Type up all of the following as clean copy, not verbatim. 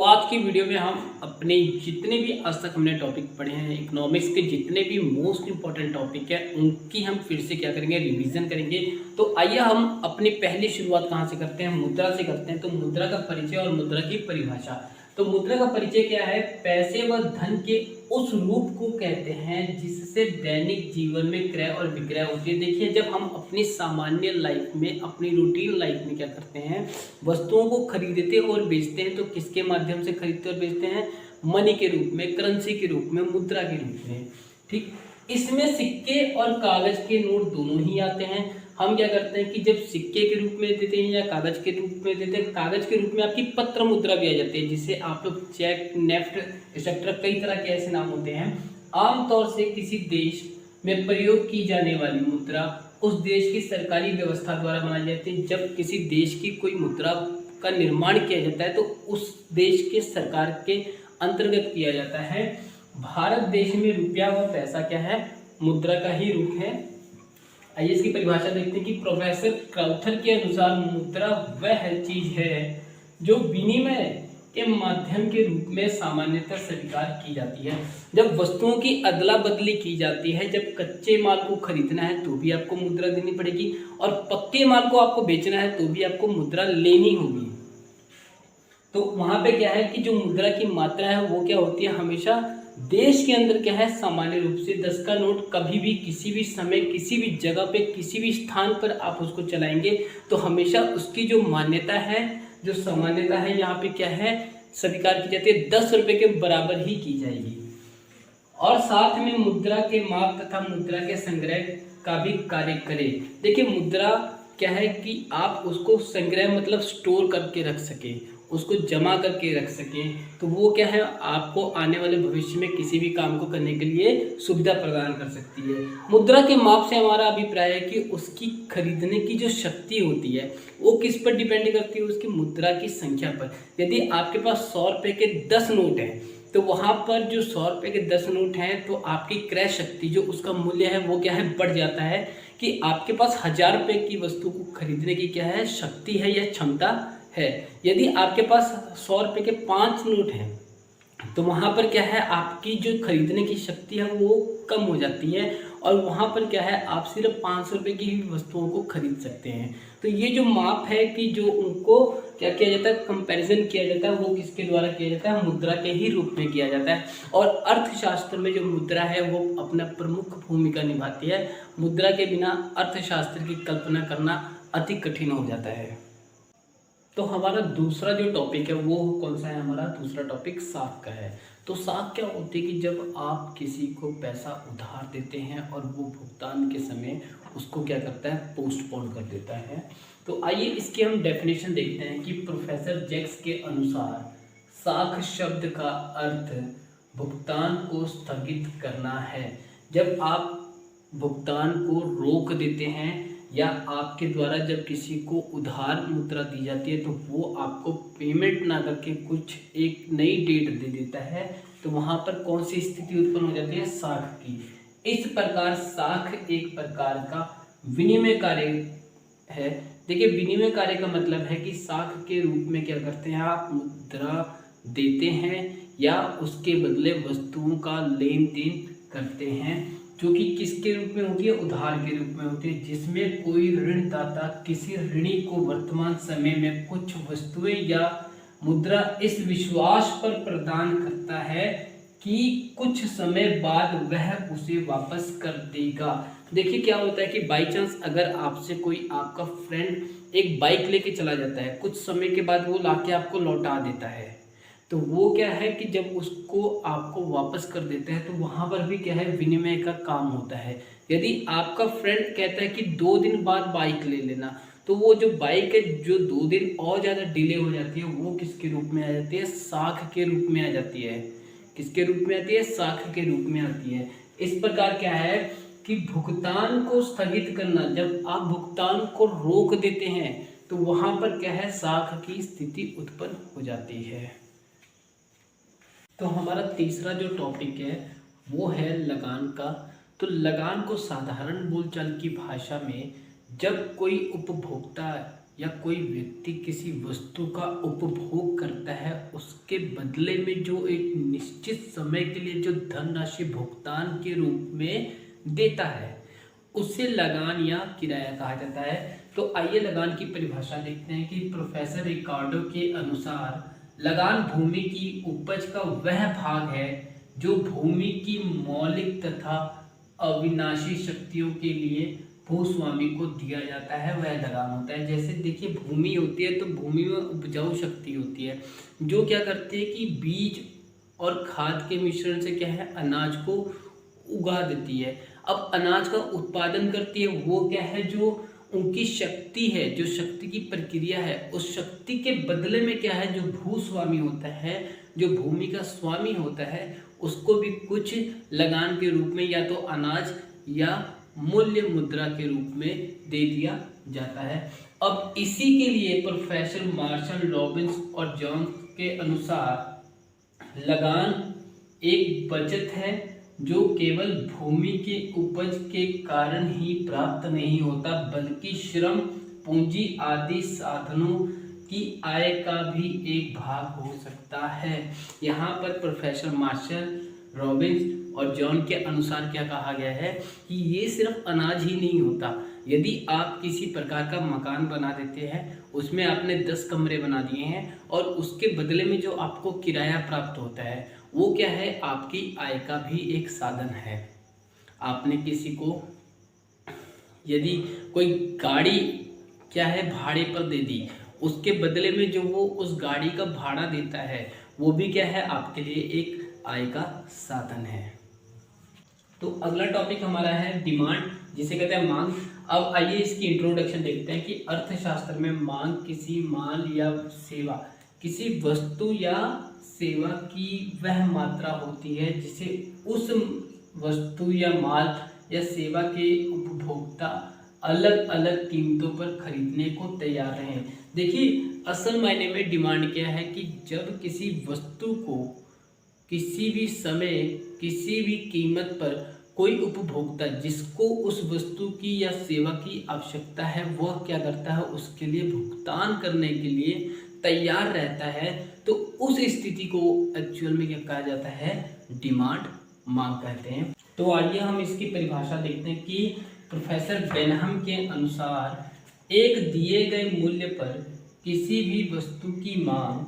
आज की वीडियो में हम अपने जितने भी आज तक हमने टॉपिक पढ़े हैं, इकोनॉमिक्स के जितने भी मोस्ट इंपॉर्टेंट टॉपिक है उनकी हम फिर से क्या करेंगे, रिवीजन करेंगे। तो आइए हम अपनी पहली शुरुआत कहाँ से करते हैं, मुद्रा से करते हैं। तो मुद्रा का परिचय और मुद्रा की परिभाषा। तो मुद्रा का परिचय क्या है? पैसे व धन के उस रूप को कहते हैं जिससे दैनिक जीवन में क्रय और विक्रय होती है। देखिए, जब हम अपनी सामान्य लाइफ में, अपनी रूटीन लाइफ में क्या करते हैं, वस्तुओं को खरीदते और बेचते हैं, तो किसके माध्यम से खरीदते और बेचते हैं? मनी के रूप में, करेंसी के रूप में, मुद्रा के रूप में। ठीक, इसमें सिक्के और कागज के नोट दोनों ही आते हैं। हम क्या करते हैं कि जब सिक्के के रूप में देते हैं या कागज के रूप में देते हैं, कागज के रूप में आपकी पत्र मुद्रा भी आ जाती है, जिसे आप लोग चेक, नेफ्ट, एक्सेट्रा कई तरह के ऐसे नाम होते हैं। आमतौर से किसी देश में प्रयोग की जाने वाली मुद्रा उस देश की सरकारी व्यवस्था द्वारा बनाई जाती है। जब किसी देश की कोई मुद्रा का निर्माण किया जाता है तो उस देश के सरकार के अंतर्गत किया जाता है। भारत देश में रुपया व पैसा क्या है? मुद्रा का ही रूप है। आइए इसकी परिभाषा देखते हैं कि प्रोफेसर क्राउथर के अनुसार मुद्रा वह चीज है जो विनिमय के माध्यम के रूप में सामान्यतः स्वीकार की जाती है। जब वस्तुओं की अदला बदली की जाती है, जब कच्चे माल को खरीदना है तो भी आपको मुद्रा देनी पड़ेगी, और पक्के माल को आपको बेचना है तो भी आपको मुद्रा लेनी होगी। तो वहां पे क्या है कि जो मुद्रा की मात्रा है वो क्या होती है? हमेशा देश के अंदर क्या है, सामान्य रूप से 10 का नोट कभी भी, किसी भी समय, किसी भी जगह पे, किसी भी स्थान पर आप उसको चलाएंगे तो हमेशा उसकी जो मान्यता है, जो सामान्यता है, यहाँ पे क्या है, स्वीकार की जाती है, 10 रुपए के बराबर ही की जाएगी। और साथ में मुद्रा के माप तथा मुद्रा के संग्रह का भी कार्य करे। देखिए, मुद्रा क्या है कि आप उसको संग्रह मतलब स्टोर करके रख सके, उसको जमा करके रख सकें, तो वो क्या है, आपको आने वाले भविष्य में किसी भी काम को करने के लिए सुविधा प्रदान कर सकती है। मुद्रा के माप से हमारा अभिप्राय है कि उसकी खरीदने की जो शक्ति होती है वो किस पर डिपेंड करती है? उसकी मुद्रा की संख्या पर। यदि आपके पास 100 रुपये के 10 नोट हैं तो वहाँ पर जो 100 रुपये के 10 नोट हैं तो आपकी क्रय शक्ति, जो उसका मूल्य है वो क्या है, बढ़ जाता है कि आपके पास 1000 रुपये की वस्तु को खरीदने की क्या है, शक्ति है या क्षमता है। यदि आपके पास 100 रुपये के 5 नोट हैं तो वहाँ पर क्या है, आपकी जो खरीदने की शक्ति है वो कम हो जाती है, और वहाँ पर क्या है, आप सिर्फ 500 रुपये की ही वस्तुओं को खरीद सकते हैं। तो ये जो माप है कि जो उनको क्या किया जाता है, कंपैरिजन किया जाता है, वो किसके द्वारा किया जाता है? मुद्रा के ही रूप में किया जाता है। और अर्थशास्त्र में जो मुद्रा है वो अपना प्रमुख भूमिका निभाती है। मुद्रा के बिना अर्थशास्त्र की कल्पना करना अति कठिन हो जाता है। तो हमारा दूसरा जो टॉपिक है वो कौन सा है? हमारा दूसरा टॉपिक साख का है। तो साख क्या होती है कि जब आप किसी को पैसा उधार देते हैं और वो भुगतान के समय उसको क्या करता है, पोस्टपोन कर देता है। तो आइए इसकी हम डेफिनेशन देखते हैं कि प्रोफेसर जैक्स के अनुसार साख शब्द का अर्थ भुगतान को स्थगित करना है। जब आप भुगतान को रोक देते हैं या आपके द्वारा जब किसी को उधार मुद्रा दी जाती है तो वो आपको पेमेंट ना करके कुछ एक नई डेट दे देता है, तो वहाँ पर कौन सी स्थिति उत्पन्न हो जाती है? साख की। इस प्रकार साख एक प्रकार का विनिमय कार्य है। देखिए, विनिमय कार्य का मतलब है कि साख के रूप में क्या करते हैं, आप मुद्रा देते हैं या उसके बदले वस्तुओं का लेन देन करते हैं, जो कि किसके रूप में होती है? उधार के रूप में होती है, जिसमें कोई ऋणदाता किसी ऋणी को वर्तमान समय में कुछ वस्तुएं या मुद्रा इस विश्वास पर प्रदान करता है कि कुछ समय बाद वह उसे वापस कर देगा। देखिए, क्या होता है कि बाई चांस अगर आपसे कोई, आपका फ्रेंड एक बाइक लेके चला जाता है, कुछ समय के बाद वो लाके आपको लौटा देता है, तो वो क्या है कि जब उसको आपको वापस कर देते हैं तो वहाँ पर भी क्या है, विनिमय का काम होता है। यदि आपका फ्रेंड कहता है कि 2 दिन बाद बाइक ले लेना, तो वो जो बाइक है जो 2 दिन और ज़्यादा डिले हो जाती है वो किसके रूप में आ जाती है? साख के रूप में आ जाती है। किसके रूप में आती है? साख के रूप में आती है। इस प्रकार क्या है कि भुगतान को स्थगित करना, जब आप भुगतान को रोक देते हैं तो वहाँ पर क्या है, साख की स्थिति उत्पन्न हो जाती है। तो हमारा तीसरा जो टॉपिक है वो है लगान का। तो लगान को साधारण बोलचाल की भाषा में जब कोई उपभोक्ता या कोई व्यक्ति किसी वस्तु का उपभोग करता है, उसके बदले में जो एक निश्चित समय के लिए जो धनराशि भुगतान के रूप में देता है, उसे लगान या किराया कहा जाता है। तो आइए लगान की परिभाषा देखते हैं कि प्रोफेसर रिकार्डो के अनुसार लगान भूमि की उपज का वह भाग है जो भूमि की मौलिक तथा अविनाशी शक्तियों के लिए भूस्वामी को दिया जाता है, वह लगान होता है। जैसे देखिए भूमि होती है तो भूमि में उपजाऊ शक्ति होती है जो क्या करती है कि बीज और खाद के मिश्रण से क्या है अनाज को उगा देती है। अब अनाज का उत्पादन करती है वो क्या है जो उनकी शक्ति है, जो शक्ति की प्रक्रिया है, उस शक्ति के बदले में क्या है जो भूस्वामी होता है, जो भूमि का स्वामी होता है, उसको भी कुछ लगान के रूप में या तो अनाज या मूल्य मुद्रा के रूप में दे दिया जाता है। अब इसी के लिए प्रोफेसर मार्शल रॉबिन्स और जॉन के अनुसार लगान एक बचत है जो केवल भूमि के उपज के कारण ही प्राप्त नहीं होता, बल्कि श्रम, पूंजी आदि साधनों की आय का भी एक भाग हो सकता है। यहाँ पर प्रोफेसर मार्शल रॉबिन्स और जॉन के अनुसार क्या कहा गया है कि ये सिर्फ अनाज ही नहीं होता। यदि आप किसी प्रकार का मकान बना देते हैं, उसमें आपने 10 कमरे बना दिए हैं और उसके बदले में जो आपको किराया प्राप्त होता है वो क्या है आपकी आय का भी एक साधन है। आपने किसी को यदि कोई गाड़ी क्या है भाड़े पर दे दी, उसके बदले में जो वो उस गाड़ी का भाड़ा देता है वो भी क्या है आपके लिए एक आय का साधन है। तो अगला टॉपिक हमारा है डिमांड, जिसे कहते हैं मांग। अब आइए इसकी इंट्रोडक्शन देखते हैं कि अर्थशास्त्र में मांग किसी माल या सेवा, किसी वस्तु या सेवा की वह मात्रा होती है जिसे उस वस्तु या माल या सेवा के उपभोक्ता अलग अलग कीमतों पर खरीदने को तैयार हैं। देखिए असल मायने में डिमांड क्या है कि जब किसी वस्तु को किसी भी समय किसी भी कीमत पर कोई उपभोक्ता जिसको उस वस्तु की या सेवा की आवश्यकता है वह क्या करता है उसके लिए भुगतान करने के लिए तैयार रहता है, तो उस स्थिति को एक्चुअल में क्या कहा जाता है डिमांड, मांग कहते हैं। तो आइए हम इसकी परिभाषा देखते हैं कि प्रोफेसर बेनहम के अनुसार एक दिए गए मूल्य पर किसी भी वस्तु की मांग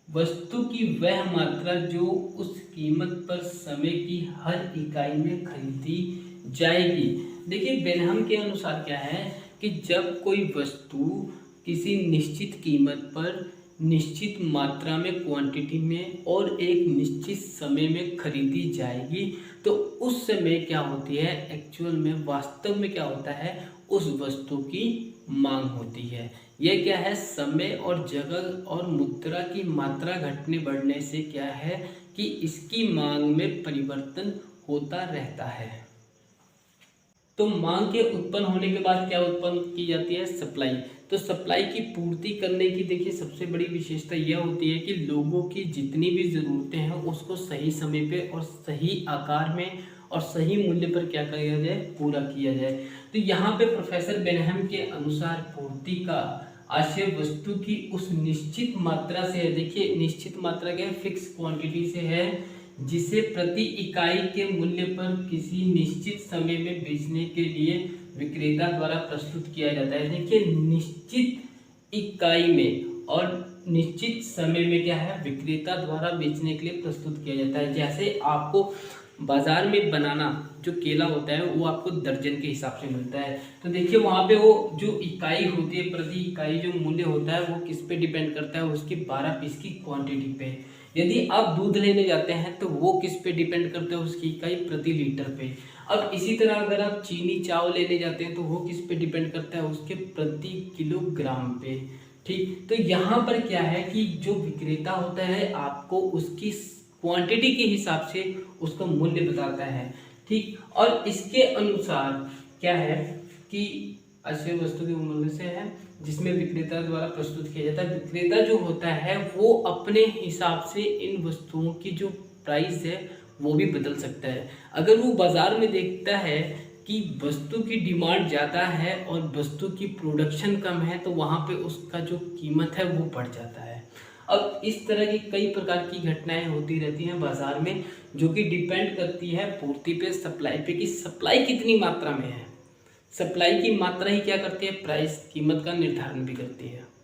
वस्तु की वह मात्रा जो उस कीमत पर समय की हर इकाई में खरीदी जाएगी। देखिए बेनहम के अनुसार क्या है कि जब कोई वस्तु किसी निश्चित कीमत पर निश्चित मात्रा में क्वांटिटी में और एक निश्चित समय में खरीदी जाएगी तो उस समय क्या होती है एक्चुअल में वास्तव में क्या होता है उस वस्तु की मांग होती है। यह क्या है समय और जगह और मुद्रा की मात्रा घटने बढ़ने से क्या है कि इसकी मांग में परिवर्तन होता रहता है। तो मांग के उत्पन्न होने के बाद क्या उत्पन्न की जाती है सप्लाई। तो सप्लाई की पूर्ति करने की देखिए सबसे बड़ी विशेषता यह होती है कि लोगों की जितनी भी ज़रूरतें हैं उसको सही समय पे और सही आकार में और सही मूल्य पर क्या किया जाए पूरा किया जाए। तो यहाँ पे प्रोफेसर बेनहम के अनुसार पूर्ति का आशय वस्तु की उस निश्चित मात्रा से है। देखिए निश्चित मात्रा क्या है फिक्स क्वांटिटी से है जिसे प्रति इकाई के मूल्य पर किसी निश्चित समय में बेचने के लिए विक्रेता द्वारा प्रस्तुत किया जाता है। देखिए निश्चित इकाई में और निश्चित समय में क्या है विक्रेता द्वारा बेचने के लिए प्रस्तुत किया जाता है। जैसे आपको बाजार में बनाना जो केला होता है वो आपको दर्जन के हिसाब से मिलता है, तो देखिए वहाँ पे वो जो इकाई होती है प्रति इकाई जो मूल्य होता है वो किस पे डिपेंड करता है उसकी 12 पीस की क्वांटिटी पे। यदि आप दूध लेने जाते हैं तो वो किस पे डिपेंड करता है उसकी इकाई प्रति लीटर पे। अब इसी तरह अगर आप चीनी चावल लेने जाते हैं तो वो किस पे डिपेंड करता है उसके प्रति किलोग्राम पे। ठीक, तो यहाँ पर क्या है कि जो विक्रेता होता है आपको उसकी क्वांटिटी के हिसाब से उसका मूल्य बताता है। ठीक, और इसके अनुसार क्या है कि अक्षय वस्तु के मूल्य से है जिसमें विक्रेता द्वारा प्रस्तुत किया जाता है। विक्रेता जो होता है वो अपने हिसाब से इन वस्तुओं की जो प्राइस है वो भी बदल सकता है। अगर वो बाजार में देखता है कि वस्तु की डिमांड ज़्यादा है और वस्तु की प्रोडक्शन कम है, तो वहाँ पे उसका जो कीमत है वो बढ़ जाता है। अब इस तरह की कई प्रकार की घटनाएं होती रहती हैं बाज़ार में, जो कि डिपेंड करती है पूर्ति पे, सप्लाई पे, कि सप्लाई कितनी मात्रा में है। सप्लाई की मात्रा ही क्या करती है, प्राइस, कीमत का निर्धारण भी करती है।